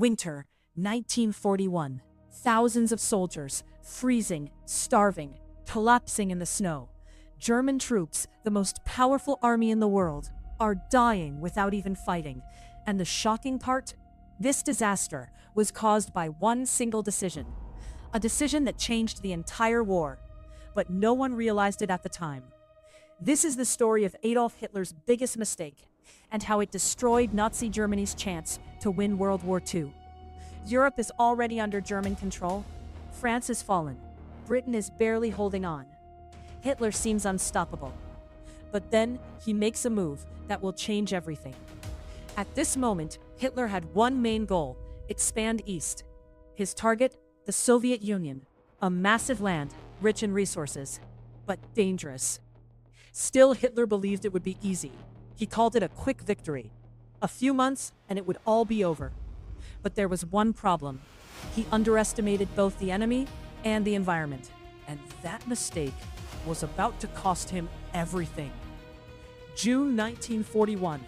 Winter, 1941. Thousands of soldiers, freezing, starving, collapsing in the snow. German troops, the most powerful army in the world, are dying without even fighting. And the shocking part? This disaster was caused by one single decision. A decision that changed the entire war. But no one realized it at the time. This is the story of Adolf Hitler's biggest mistake, and how it destroyed Nazi Germany's chance to win World War II. Europe is already under German control. France has fallen. Britain is barely holding on. Hitler seems unstoppable. But then he makes a move that will change everything. At this moment, Hitler had one main goal: expand east. His target, the Soviet Union, a massive land, rich in resources, but dangerous. Still, Hitler believed it would be easy. He called it a quick victory. A few months, and it would all be over. But there was one problem. He underestimated both the enemy and the environment. And that mistake was about to cost him everything. June 1941.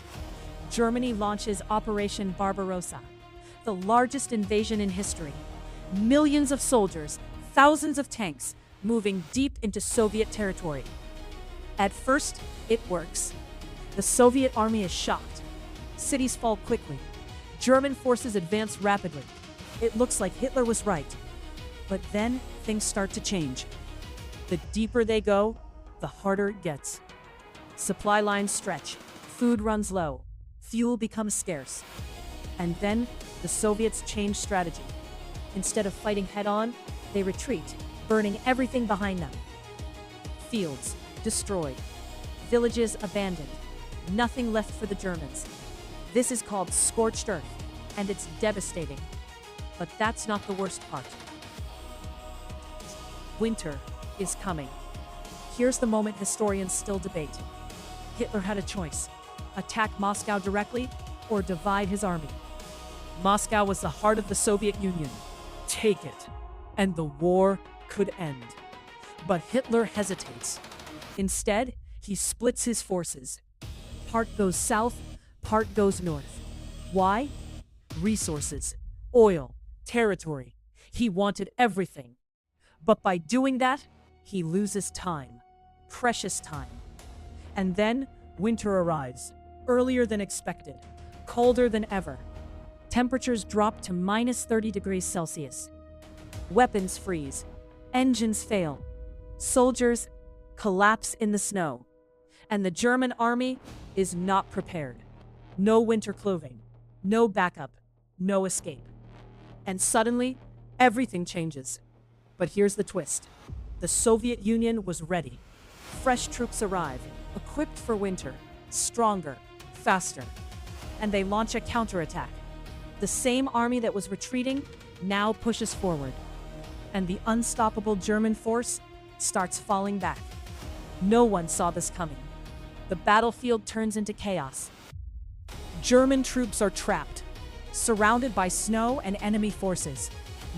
Germany launches Operation Barbarossa, the largest invasion in history. Millions of soldiers, thousands of tanks, moving deep into Soviet territory. At first, it works. The Soviet army is shocked. Cities fall quickly. German forces advance rapidly. It looks like Hitler was right. But then things start to change. The deeper they go, the harder it gets. Supply lines stretch. Food runs low. Fuel becomes scarce. And then the Soviets change strategy. Instead of fighting head-on, they retreat, burning everything behind them. Fields destroyed. Villages abandoned. Nothing left for the Germans. This is called scorched earth, and it's devastating. But that's not the worst part. Winter is coming. Here's the moment historians still debate. Hitler had a choice: attack Moscow directly or divide his army. Moscow was the heart of the Soviet Union. Take it, and the war could end. But Hitler hesitates. Instead, he splits his forces. Part goes south, part goes north. Why? Resources, oil, territory. He wanted everything. But by doing that, he loses time. Precious time. And then, winter arrives, earlier than expected, colder than ever. Temperatures drop to -30 degrees Celsius. Weapons freeze. Engines fail. Soldiers collapse in the snow. And the German army is not prepared. No winter clothing, no backup, no escape. And suddenly, everything changes. But here's the twist. The Soviet Union was ready. Fresh troops arrive, equipped for winter, stronger, faster. And they launch a counterattack. The same army that was retreating now pushes forward. And the unstoppable German force starts falling back. No one saw this coming. The battlefield turns into chaos. German troops are trapped, surrounded by snow and enemy forces.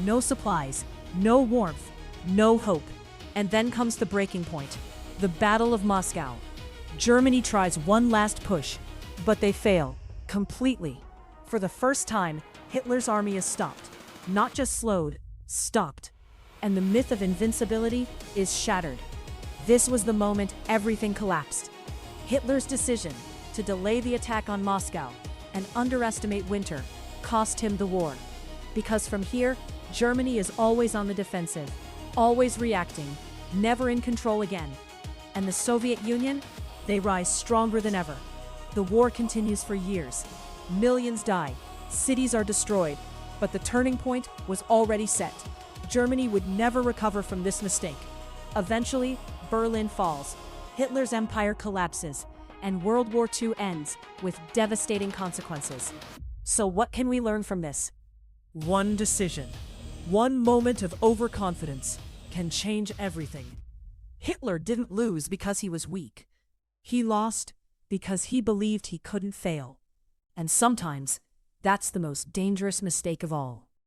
No supplies, no warmth, no hope. And then comes the breaking point, the Battle of Moscow. Germany tries one last push, but they fail, completely. For the first time, Hitler's army is stopped. Not just slowed, stopped. And the myth of invincibility is shattered. This was the moment everything collapsed. Hitler's decision to delay the attack on Moscow and underestimate winter cost him the war. Because from here, Germany is always on the defensive, always reacting, never in control again. And the Soviet Union, they rise stronger than ever. The war continues for years. Millions die, cities are destroyed, but the turning point was already set. Germany would never recover from this mistake. Eventually, Berlin falls, Hitler's empire collapses, and World War II ends with devastating consequences. So what can we learn from this? One decision, one moment of overconfidence can change everything. Hitler didn't lose because he was weak. He lost because he believed he couldn't fail. And sometimes, that's the most dangerous mistake of all.